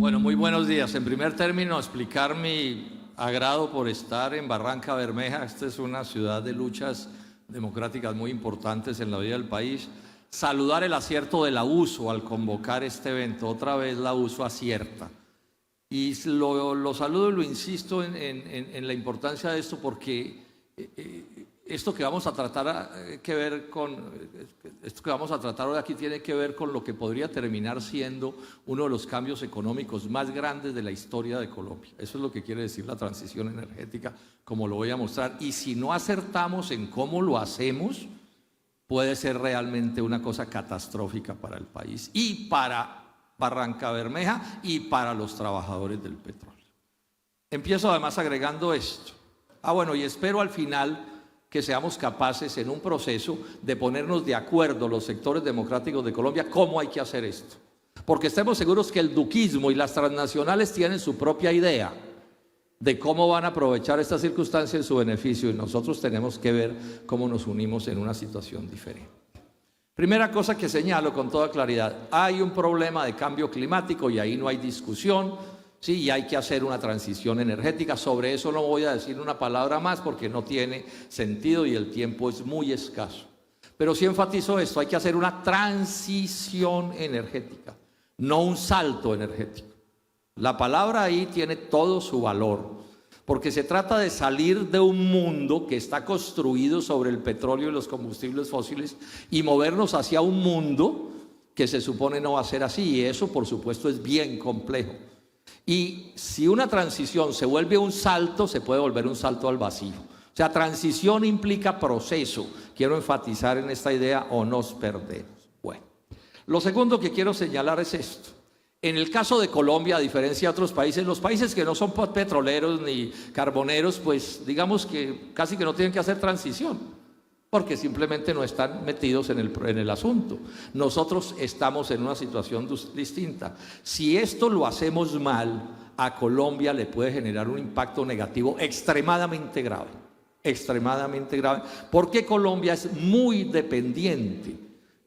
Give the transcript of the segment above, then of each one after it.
Bueno, muy buenos días. En primer término, explicar mi agrado por estar en Barranca Bermeja. Esta es una ciudad de luchas democráticas muy importantes en la vida del país. Saludar el acierto de la USO al convocar este evento. Otra vez la USO acierta. Y lo saludo y lo insisto en la importancia de esto porque esto que vamos a tratar hoy aquí tiene que ver con lo que podría terminar siendo uno de los cambios económicos más grandes de la historia de Colombia. Eso es lo que quiere decir la transición energética, como lo voy a mostrar. Y si no acertamos en cómo lo hacemos, puede ser realmente una cosa catastrófica para el país y para Barranca Bermeja y para los trabajadores del petróleo. Empiezo además agregando esto. Bueno, y espero al final que seamos capaces en un proceso de ponernos de acuerdo los sectores democráticos de Colombia cómo hay que hacer esto. Porque estemos seguros que el duquismo y las transnacionales tienen su propia idea de cómo van a aprovechar esta circunstancia en su beneficio y nosotros tenemos que ver cómo nos unimos en una situación diferente. Primera cosa que señalo con toda claridad, hay un problema de cambio climático y ahí no hay discusión. Sí, y hay que hacer una transición energética. Sobre eso no voy a decir una palabra más porque no tiene sentido y el tiempo es muy escaso. Pero sí enfatizo esto, hay que hacer una transición energética, no un salto energético. La palabra ahí tiene todo su valor, porque se trata de salir de un mundo que está construido sobre el petróleo y los combustibles fósiles y movernos hacia un mundo que se supone no va a ser así, y eso por supuesto es bien complejo. Y si una transición se vuelve un salto, se puede volver un salto al vacío. O sea, transición implica proceso. Quiero enfatizar en esta idea o nos perdemos. Bueno, lo segundo que quiero señalar es esto. En el caso de Colombia, a diferencia de otros países, los países que no son petroleros ni carboneros, pues digamos que casi que no tienen que hacer transición, porque simplemente no están metidos en el asunto. Nosotros estamos en una situación distinta. Si esto lo hacemos mal, a Colombia le puede generar un impacto negativo extremadamente grave, porque Colombia es muy dependiente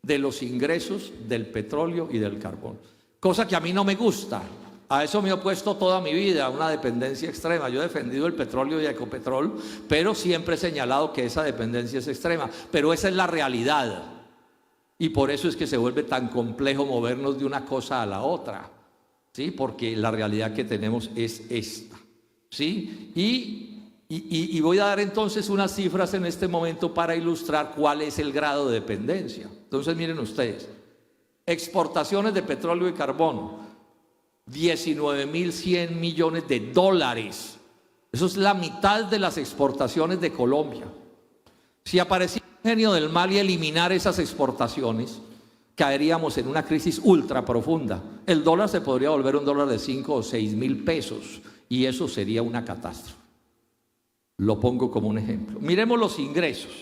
de los ingresos del petróleo y del carbón, cosa que a mí no me gusta. A eso me he opuesto toda mi vida, a una dependencia extrema. Yo he defendido el petróleo y Ecopetrol, pero siempre he señalado que esa dependencia es extrema. Pero esa es la realidad. Y por eso es que se vuelve tan complejo movernos de una cosa a la otra, ¿sí? Porque la realidad que tenemos es esta, ¿sí? Y voy a dar entonces unas cifras en este momento para ilustrar cuál es el grado de dependencia. Entonces miren ustedes, exportaciones de petróleo y carbón, 19.100 millones de dólares. Eso es la mitad de las exportaciones de Colombia. Si apareciera un genio del mal y eliminar esas exportaciones, caeríamos en una crisis ultra profunda. El dólar se podría volver un dólar de 5 o 6 mil pesos y eso sería una catástrofe. Lo pongo como un ejemplo. Miremos los ingresos.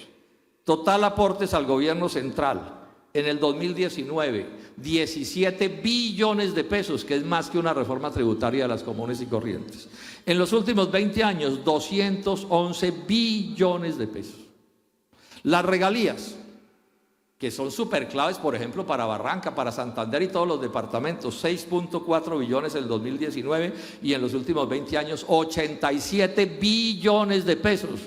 Total aportes al gobierno central. En el 2019, 17 billones de pesos, que es más que una reforma tributaria de las comunes y corrientes. En los últimos 20 años, 211 billones de pesos. Las regalías, que son súper claves, por ejemplo, para Barranca, para Santander y todos los departamentos, 6.4 billones en el 2019 y en los últimos 20 años, 87 billones de pesos.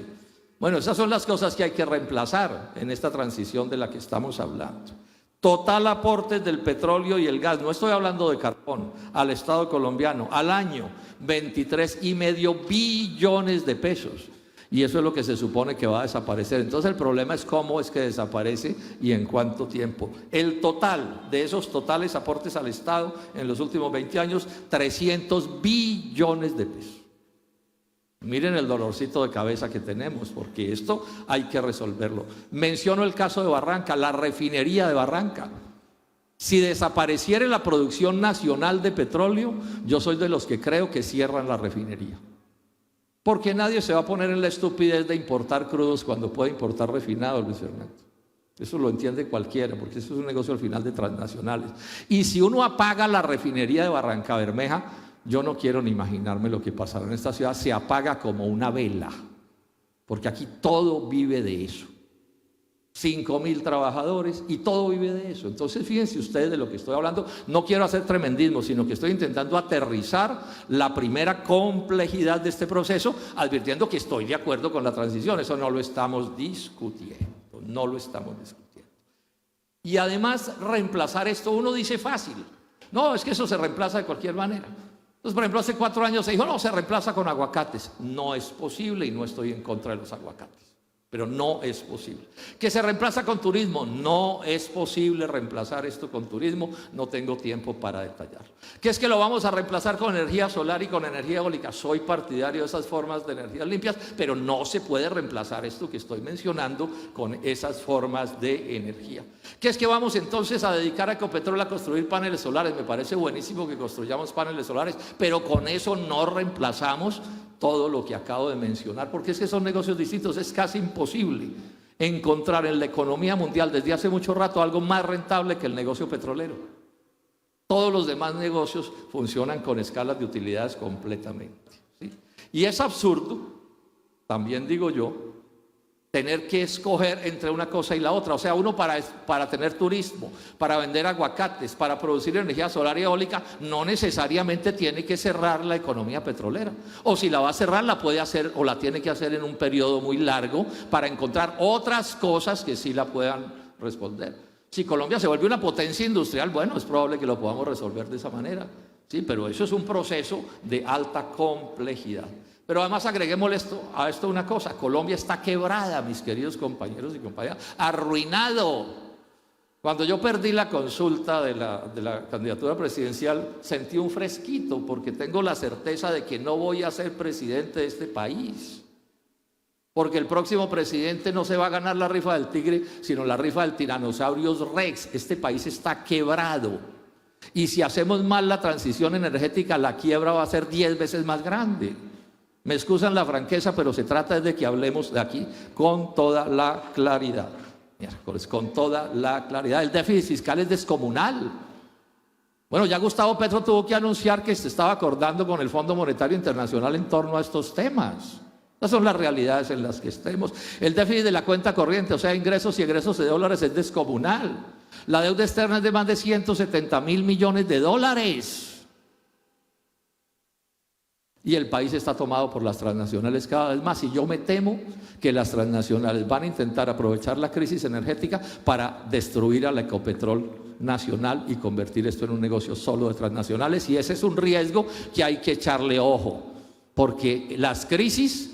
Bueno, esas son las cosas que hay que reemplazar en esta transición de la que estamos hablando. Total aportes del petróleo y el gas, no estoy hablando de carbón, al Estado colombiano, al año, 23,5 billones de pesos. Y eso es lo que se supone que va a desaparecer. Entonces el problema es cómo es que desaparece y en cuánto tiempo. El total de esos totales aportes al Estado en los últimos 20 años, 300 billones de pesos. Miren el dolorcito de cabeza que tenemos, porque esto hay que resolverlo. Menciono el caso de Barranca, la refinería de Barranca. Si desapareciera la producción nacional de petróleo, yo soy de los que creo que cierran la refinería. Porque nadie se va a poner en la estupidez de importar crudos cuando puede importar refinados, Luis Fernando. Eso lo entiende cualquiera, porque eso es un negocio al final de transnacionales. Y si uno apaga la refinería de Barranca Bermeja, yo no quiero ni imaginarme lo que pasará en esta ciudad. Se apaga como una vela, porque aquí todo vive de eso. 5.000 trabajadores y todo vive de eso. Entonces fíjense ustedes de lo que estoy hablando. No quiero hacer tremendismo, sino que estoy intentando aterrizar la primera complejidad de este proceso, advirtiendo que estoy de acuerdo con la transición. Eso no lo estamos discutiendo, no lo estamos discutiendo. Y además reemplazar esto, uno dice fácil. No, es que eso se reemplaza de cualquier manera. Entonces, por ejemplo, hace 4 años se dijo, no, se reemplaza con aguacates. No es posible y no estoy en contra de los aguacates. Pero no es posible. ¿Que se reemplaza con turismo? No es posible reemplazar esto con turismo, no tengo tiempo para detallarlo. ¿Que es que lo vamos a reemplazar con energía solar y con energía eólica? Soy partidario de esas formas de energías limpias, pero no se puede reemplazar esto que estoy mencionando con esas formas de energía. ¿Que es que vamos entonces a dedicar a Ecopetrol a construir paneles solares? Me parece buenísimo que construyamos paneles solares, pero con eso no reemplazamos todo lo que acabo de mencionar, porque es que son negocios distintos. Es casi imposible encontrar en la economía mundial desde hace mucho rato algo más rentable que el negocio petrolero. Todos los demás negocios funcionan con escalas de utilidades completamente, ¿sí? Y es absurdo, también digo yo, tener que escoger entre una cosa y la otra. O sea, uno para tener turismo, para vender aguacates, para producir energía solar y eólica, no necesariamente tiene que cerrar la economía petrolera. O si la va a cerrar, la puede hacer o la tiene que hacer en un periodo muy largo para encontrar otras cosas que sí la puedan responder. Si Colombia se vuelve una potencia industrial, bueno, es probable que lo podamos resolver de esa manera, ¿sí? Pero eso es un proceso de alta complejidad. Pero además agreguémosle a esto una cosa: Colombia está quebrada, mis queridos compañeros y compañeras, arruinado. Cuando yo perdí la consulta de la candidatura presidencial, sentí un fresquito porque tengo la certeza de que no voy a ser presidente de este país. Porque el próximo presidente no se va a ganar la rifa del tigre, sino la rifa del Tyrannosaurus Rex. Este país está quebrado. Y si hacemos mal la transición energética, la quiebra va a ser 10 veces más grande. Me excusan la franqueza, pero se trata de que hablemos de aquí con toda la claridad. Con toda la claridad. El déficit fiscal es descomunal. Bueno, ya Gustavo Petro tuvo que anunciar que se estaba acordando con el Fondo Monetario Internacional en torno a estos temas. Estas son las realidades en las que estemos. El déficit de la cuenta corriente, o sea, ingresos y egresos de dólares, es descomunal. La deuda externa es de más de 170.000 millones de dólares. Y el país está tomado por las transnacionales cada vez más. Y yo me temo que las transnacionales van a intentar aprovechar la crisis energética para destruir a la Ecopetrol nacional y convertir esto en un negocio solo de transnacionales. Y ese es un riesgo que hay que echarle ojo. Porque las crisis,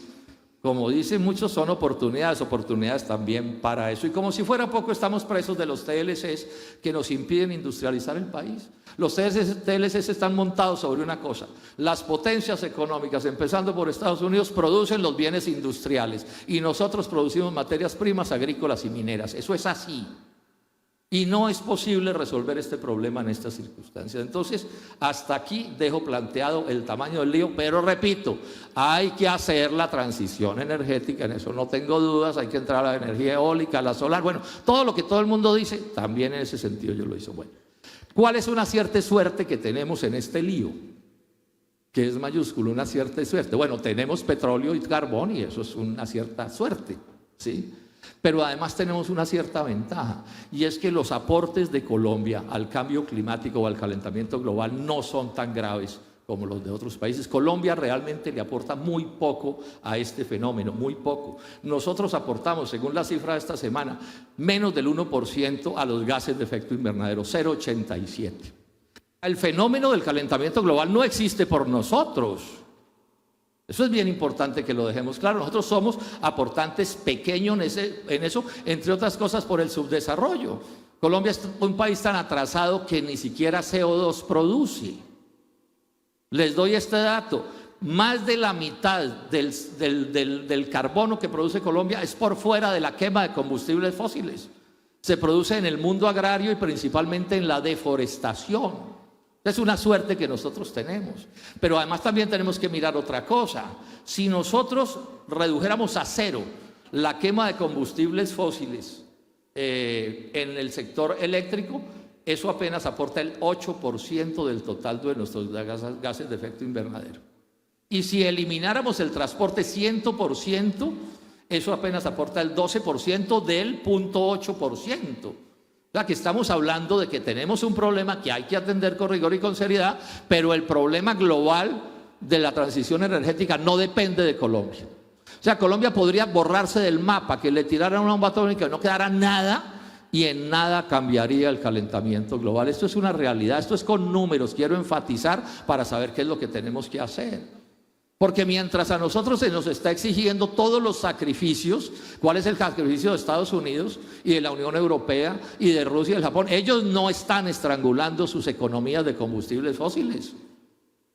como dicen muchos, son oportunidades también para eso. Y como si fuera poco, estamos presos de los TLCs que nos impiden industrializar el país. Los TLCs están montados sobre una cosa: las potencias económicas, empezando por Estados Unidos, producen los bienes industriales y nosotros producimos materias primas agrícolas y mineras. Eso es así. Y no es posible resolver este problema en estas circunstancias. Entonces, hasta aquí dejo planteado el tamaño del lío, pero repito, hay que hacer la transición energética, en eso no tengo dudas. Hay que entrar a la energía eólica, a la solar, bueno, todo lo que todo el mundo dice, también en ese sentido yo lo hice. Bueno, ¿cuál es una cierta suerte que tenemos en este lío? Que es mayúsculo, una cierta suerte. Bueno, tenemos petróleo y carbón y eso es una cierta suerte, ¿sí? Pero además tenemos una cierta ventaja, y es que los aportes de Colombia al cambio climático o al calentamiento global no son tan graves como los de otros países. Colombia realmente le aporta muy poco a este fenómeno, muy poco. Nosotros aportamos, según la cifra de esta semana, menos del 1% a los gases de efecto invernadero, 0,87. El fenómeno del calentamiento global no existe por nosotros. Eso es bien importante que lo dejemos claro. Nosotros somos aportantes pequeños en eso, entre otras cosas por el subdesarrollo. Colombia es un país tan atrasado que ni siquiera CO2 produce. Les doy este dato: más de la mitad del carbono que produce Colombia es por fuera de la quema de combustibles fósiles. Se produce en el mundo agrario y principalmente en la deforestación. Es una suerte que nosotros tenemos. Pero además también tenemos que mirar otra cosa. Si nosotros redujéramos a cero la quema de combustibles fósiles en el sector eléctrico, eso apenas aporta el 8% del total de nuestros gases de efecto invernadero. Y si elimináramos el transporte 100%, Eso apenas aporta el 12% del 0.8%. O sea, que estamos hablando de que tenemos un problema que hay que atender con rigor y con seriedad, pero el problema global de la transición energética no depende de Colombia. O sea, Colombia podría borrarse del mapa, que le tiraran una bomba atómica y no quedara nada, y en nada cambiaría el calentamiento global. Esto es una realidad, esto es con números, quiero enfatizar para saber qué es lo que tenemos que hacer. Porque mientras a nosotros se nos está exigiendo todos los sacrificios, ¿cuál es el sacrificio de Estados Unidos y de la Unión Europea y de Rusia y de Japón? Ellos no están estrangulando sus economías de combustibles fósiles.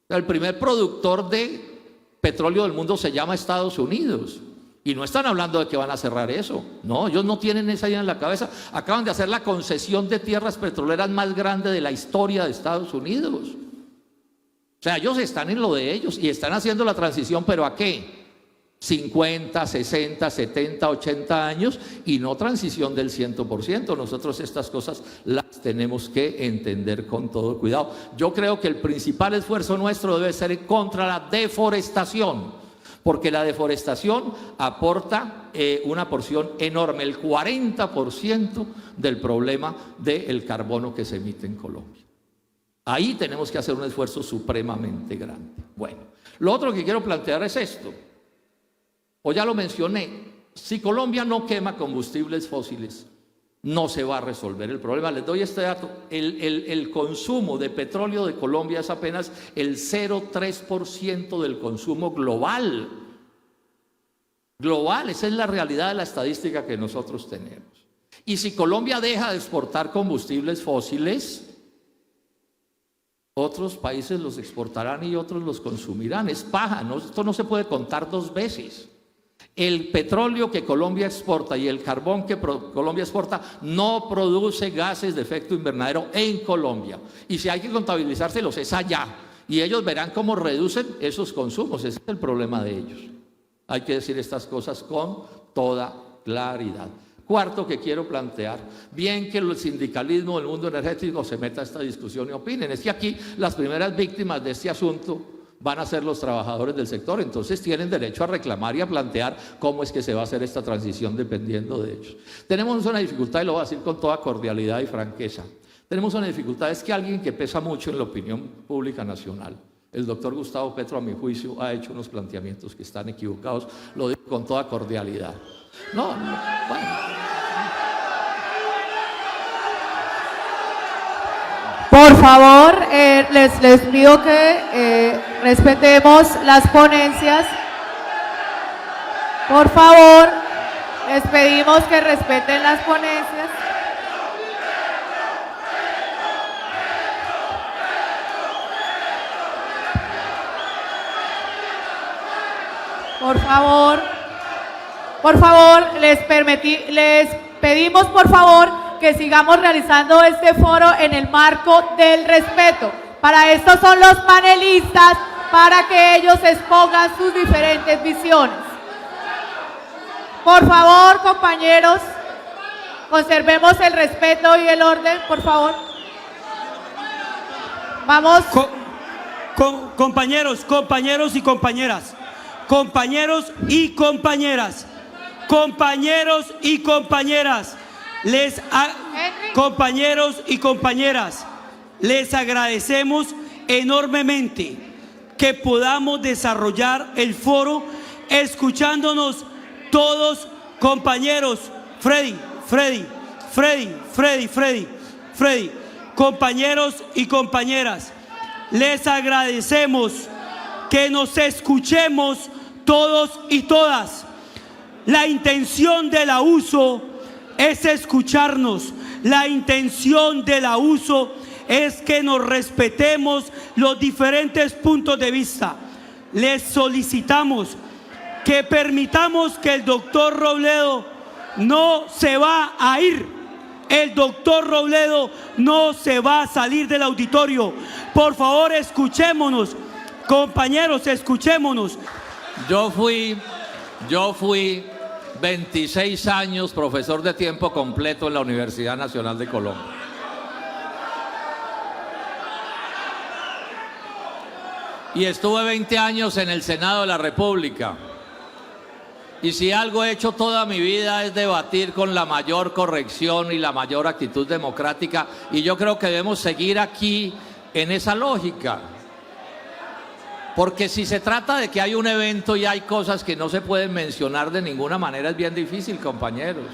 El primer productor de petróleo del mundo se llama Estados Unidos. Y no están hablando de que van a cerrar eso. No, ellos no tienen esa idea en la cabeza. Acaban de hacer la concesión de tierras petroleras más grande de la historia de Estados Unidos. O sea, ellos están en lo de ellos y están haciendo la transición, ¿pero a qué? 50, 60, 70, 80 años y no transición del 100%. Nosotros estas cosas las tenemos que entender con todo cuidado. Yo creo que el principal esfuerzo nuestro debe ser contra la deforestación, porque la deforestación aporta una porción enorme, el 40% del problema del carbono que se emite en Colombia. Ahí tenemos que hacer un esfuerzo supremamente grande. Bueno, lo otro que quiero plantear es esto, o ya lo mencioné, si Colombia no quema combustibles fósiles, no se va a resolver el problema. Les doy este dato, el consumo de petróleo de Colombia es apenas el 0,3% del consumo global. Global, esa es la realidad de la estadística que nosotros tenemos. Y si Colombia deja de exportar combustibles fósiles, otros países los exportarán y otros los consumirán. Es paja, ¿no? Esto no se puede contar dos veces. El petróleo que Colombia exporta y el carbón que Colombia exporta no produce gases de efecto invernadero en Colombia. Y si hay que contabilizárselos es allá. Y ellos verán cómo reducen esos consumos. Ese es el problema de ellos. Hay que decir estas cosas con toda claridad. Cuarto que quiero plantear, bien que el sindicalismo del mundo energético se meta a esta discusión y opinen. Es que aquí las primeras víctimas de este asunto van a ser los trabajadores del sector, entonces tienen derecho a reclamar y a plantear cómo es que se va a hacer esta transición dependiendo de ellos. Tenemos una dificultad, y lo voy a decir con toda cordialidad y franqueza. Tenemos una dificultad, es que alguien que pesa mucho en la opinión pública nacional, el doctor Gustavo Petro, a mi juicio, ha hecho unos planteamientos que están equivocados, lo digo con toda cordialidad. Bueno. Por favor, les pido que respetemos las ponencias. Por favor, les pedimos que respeten las ponencias. Por favor, les pedimos por favor que sigamos realizando este foro en el marco del respeto. Para esto son los panelistas, para que ellos expongan sus diferentes visiones. Por favor, compañeros, conservemos el respeto y el orden, por favor. Vamos. Compañeros y compañeras. Compañeros y compañeras. Compañeros y compañeras. Compañeros y compañeras, les agradecemos enormemente que podamos desarrollar el foro escuchándonos todos, compañeros. Freddy, compañeros y compañeras, les agradecemos que nos escuchemos todos y todas. La intención del abuso es escucharnos. La intención del abuso es que nos respetemos los diferentes puntos de vista. Les solicitamos que permitamos que el doctor Robledo no se va a ir. El doctor Robledo no se va a salir del auditorio. Por favor, escuchémonos. Compañeros, escuchémonos. Yo fui 26 años profesor de tiempo completo en la Universidad Nacional de Colombia. Y estuve 20 años en el Senado de la República. Y si algo he hecho toda mi vida es debatir con la mayor corrección y la mayor actitud democrática, y yo creo que debemos seguir aquí en esa lógica. Porque si se trata de que hay un evento y hay cosas que no se pueden mencionar de ninguna manera, es bien difícil, compañeros.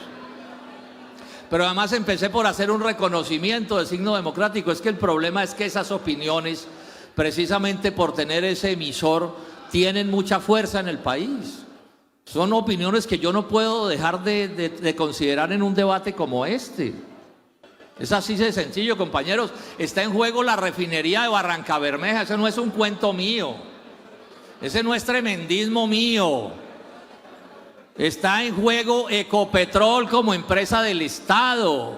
Pero además empecé por hacer un reconocimiento de signo democrático. Es que el problema es que esas opiniones, precisamente por tener ese emisor, tienen mucha fuerza en el país. Son opiniones que yo no puedo dejar de considerar en un debate como este. Es así de sencillo, compañeros. Está en juego la refinería de Barrancabermeja. Ese no es un cuento mío. Ese no es tremendismo mío. Está en juego Ecopetrol como empresa del Estado.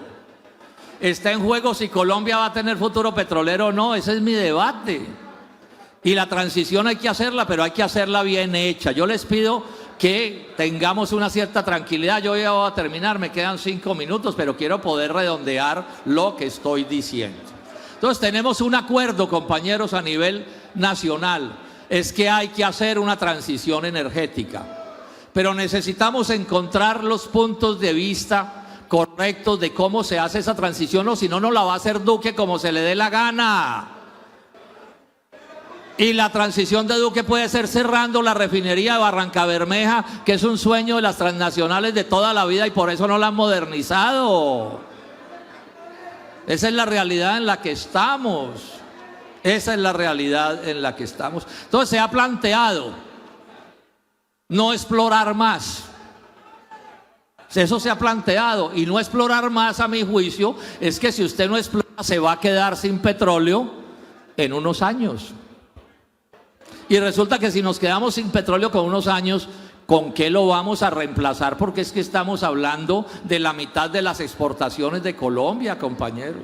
Está en juego si Colombia va a tener futuro petrolero o no. Ese es mi debate. Y la transición hay que hacerla, pero hay que hacerla bien hecha. Yo les pido que tengamos una cierta tranquilidad. Yo ya voy a terminar, me quedan 5 minutos, pero quiero poder redondear lo que estoy diciendo. Entonces tenemos un acuerdo, compañeros, a nivel nacional. Es que hay que hacer una transición energética. Pero necesitamos encontrar los puntos de vista correctos de cómo se hace esa transición, o si no, no la va a hacer Duque como se le dé la gana. Y la transición de Duque puede ser cerrando la refinería de Barrancabermeja, que es un sueño de las transnacionales de toda la vida y por eso no la han modernizado. Esa es la realidad en la que estamos. Esa es la realidad en la que estamos. Entonces se ha planteado no explorar más. Eso se ha planteado, y no explorar más, a mi juicio, es que si usted no explora se va a quedar sin petróleo en unos años. Y resulta que si nos quedamos sin petróleo con unos años, ¿con qué lo vamos a reemplazar? Porque es que estamos hablando de la mitad de las exportaciones de Colombia, compañeros.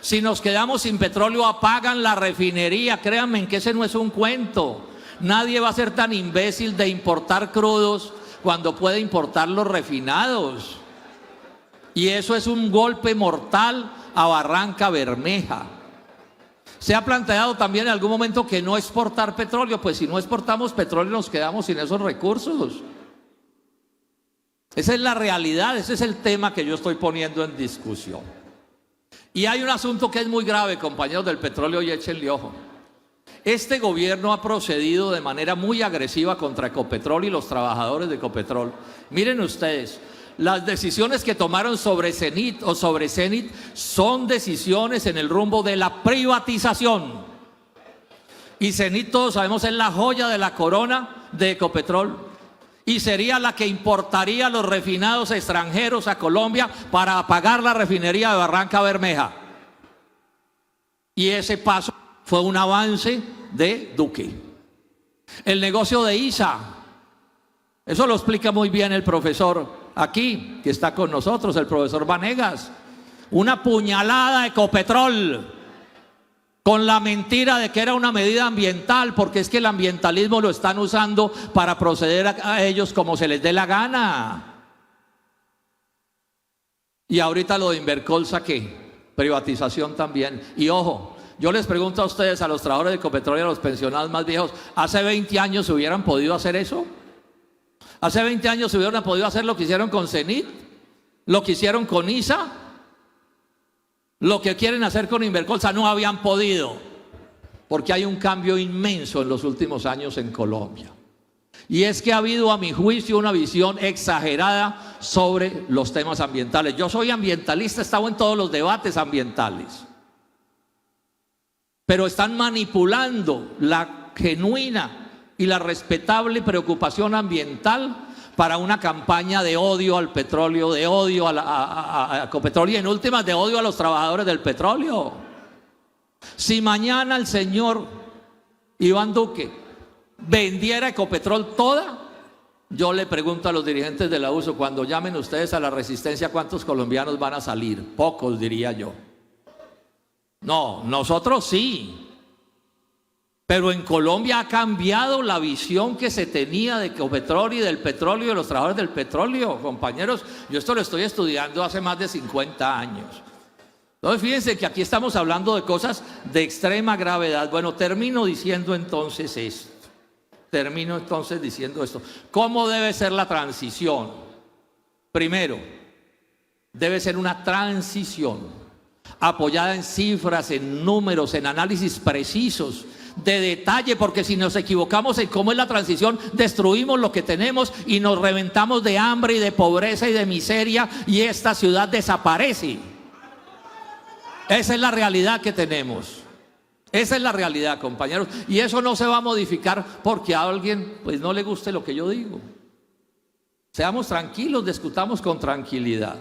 Si nos quedamos sin petróleo, apagan la refinería. Créanme en que ese no es un cuento. Nadie va a ser tan imbécil de importar crudos cuando puede importar los refinados. Y eso es un golpe mortal a Barrancabermeja. Se ha planteado también en algún momento que no exportar petróleo. Pues si no exportamos petróleo nos quedamos sin esos recursos. Esa es la realidad, ese es el tema que yo estoy poniendo en discusión. Y hay un asunto que es muy grave, compañeros del petróleo, y échenle ojo. Este gobierno ha procedido de manera muy agresiva contra Ecopetrol y los trabajadores de Ecopetrol. Miren ustedes, las decisiones que tomaron sobre Cenit son decisiones en el rumbo de la privatización. Y Cenit, todos sabemos, es la joya de la corona de Ecopetrol. Y sería la que importaría los refinados extranjeros a Colombia para pagar la refinería de Barrancabermeja. Y ese paso fue un avance de Duque. El negocio de ISA, eso lo explica muy bien el profesor aquí, que está con nosotros, el profesor Vanegas. Una puñalada a Ecopetrol con la mentira de que era una medida ambiental, porque es que el ambientalismo lo están usando para proceder a ellos como se les dé la gana. Y ahorita lo de Invercolsa, ¿qué? Privatización también. Y ojo, yo les pregunto a ustedes, a los trabajadores de Ecopetrol y a los pensionados más viejos, ¿hace 20 años se hubieran podido hacer eso? ¿Hace 20 años se hubieran podido hacer lo que hicieron con Cenit? ¿Lo que hicieron con ISA? Lo que quieren hacer con Invercolsa. No habían podido, porque hay un cambio inmenso en los últimos años en Colombia. Y es que ha habido, a mi juicio, una visión exagerada sobre los temas ambientales. Yo soy ambientalista, he estado en todos los debates ambientales. Pero están manipulando la genuina y la respetable preocupación ambiental para una campaña de odio al petróleo, de odio a Ecopetrol y en últimas de odio a los trabajadores del petróleo. Si mañana el señor Iván Duque vendiera Ecopetrol toda, yo le pregunto a los dirigentes de la USO, cuando llamen ustedes a la resistencia, ¿cuántos colombianos van a salir? Pocos, diría yo. No, nosotros sí. Pero en Colombia ha cambiado la visión que se tenía de Ecopetrol y del petróleo y de los trabajadores del petróleo, compañeros. Yo esto lo estoy estudiando hace más de 50 años. Entonces fíjense que aquí estamos hablando de cosas de extrema gravedad. Bueno, termino diciendo entonces esto. Termino entonces diciendo esto. ¿Cómo debe ser la transición? Primero, debe ser una transición apoyada en cifras, en números, en análisis precisos, de detalle, porque si nos equivocamos en cómo es la transición, destruimos lo que tenemos y nos reventamos de hambre y de pobreza y de miseria, y esta ciudad desaparece. Esa es la realidad que tenemos. Esa es la realidad, compañeros, y eso no se va a modificar porque a alguien pues no le guste lo que yo digo. Seamos tranquilos, discutamos con tranquilidad.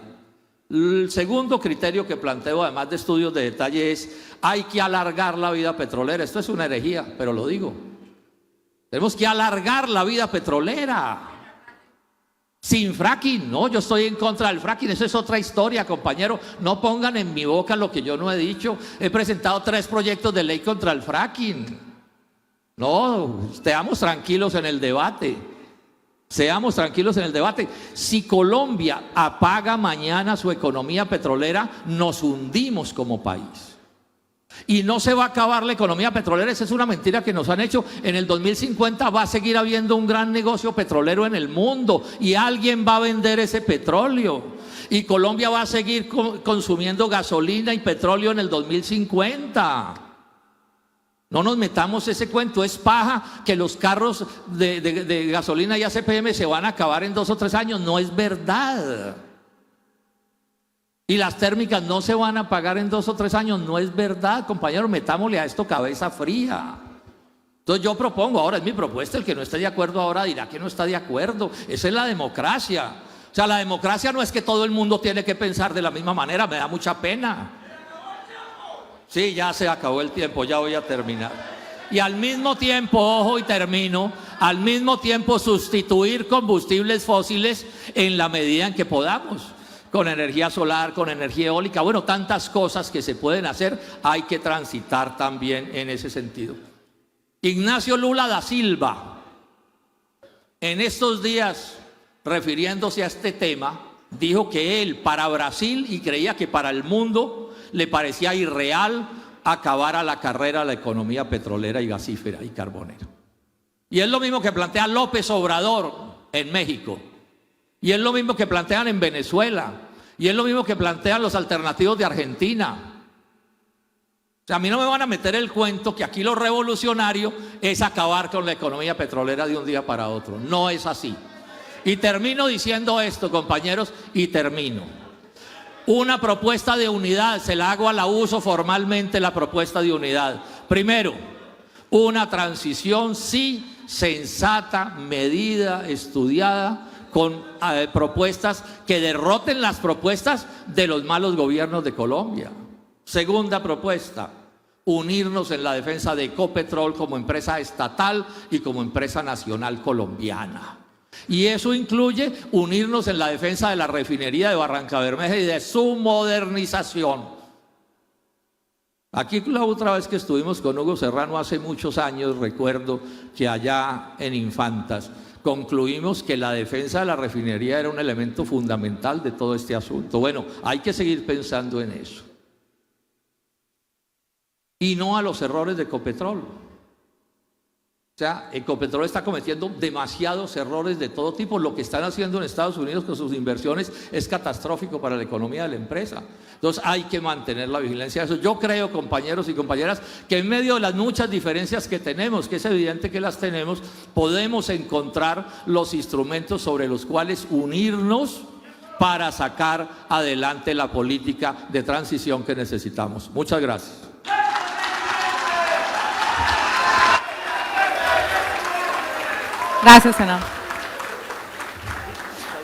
El segundo criterio que planteo, además de estudios de detalle, es: hay que alargar la vida petrolera. Esto es una herejía, pero lo digo. Tenemos que alargar la vida petrolera. Sin fracking, no, yo estoy en contra del fracking, eso es otra historia, compañero. No pongan en mi boca lo que yo no he dicho. He presentado 3 proyectos de ley contra el fracking. No, seamos tranquilos en el debate. Seamos tranquilos en el debate. Si Colombia apaga mañana su economía petrolera, nos hundimos como país. Y no se va a acabar la economía petrolera. Esa es una mentira que nos han hecho. En el 2050 va a seguir habiendo un gran negocio petrolero en el mundo y alguien va a vender ese petróleo. Y Colombia va a seguir consumiendo gasolina y petróleo en el 2050. No nos metamos ese cuento. Es paja que los carros de gasolina y ACPM se van a acabar en 2 o 3 años. No es verdad. Y las térmicas no se van a pagar en 2 o 3 años. No es verdad, compañeros. Metámosle a esto cabeza fría. Entonces yo propongo, ahora es mi propuesta, el que no esté de acuerdo ahora dirá que no está de acuerdo. Esa es la democracia. O sea, la democracia no es que todo el mundo tiene que pensar de la misma manera. Me da mucha pena. Sí, ya se acabó el tiempo, ya voy a terminar. Y al mismo tiempo, ojo y termino, al mismo tiempo sustituir combustibles fósiles en la medida en que podamos. Con energía solar, con energía eólica, bueno, tantas cosas que se pueden hacer, hay que transitar también en ese sentido. Ignacio Lula da Silva, en estos días, refiriéndose a este tema, dijo que él para Brasil y creía que para el mundo le parecía irreal acabar a la carrera la economía petrolera y gasífera y carbonera. Y es lo mismo que plantea López Obrador en México. Y es lo mismo que plantean en Venezuela. Y es lo mismo que plantean los alternativos de Argentina. O sea, a mí no me van a meter el cuento que aquí lo revolucionario es acabar con la economía petrolera de un día para otro. No es así. Y termino diciendo esto, compañeros, y termino. Una propuesta de unidad, se la hago a la uso formalmente, la propuesta de unidad. Primero, una transición, sí, sensata, medida, estudiada, con propuestas que derroten las propuestas de los malos gobiernos de Colombia. Segunda propuesta, unirnos en la defensa de Ecopetrol como empresa estatal y como empresa nacional colombiana. Y eso incluye unirnos en la defensa de la refinería de Barrancabermeja y de su modernización. Aquí la otra vez que estuvimos con Hugo Serrano hace muchos años, recuerdo que allá en Infantas, concluimos que la defensa de la refinería era un elemento fundamental de todo este asunto. Bueno, hay que seguir pensando en eso. Y no a los errores de Ecopetrol. O sea, Ecopetrol está cometiendo demasiados errores de todo tipo. Lo que están haciendo en Estados Unidos con sus inversiones es catastrófico para la economía de la empresa. Entonces hay que mantener la vigilancia de eso. Yo creo, compañeros y compañeras, que en medio de las muchas diferencias que tenemos, que es evidente que las tenemos, podemos encontrar los instrumentos sobre los cuales unirnos para sacar adelante la política de transición que necesitamos. Muchas gracias. Gracias, senador.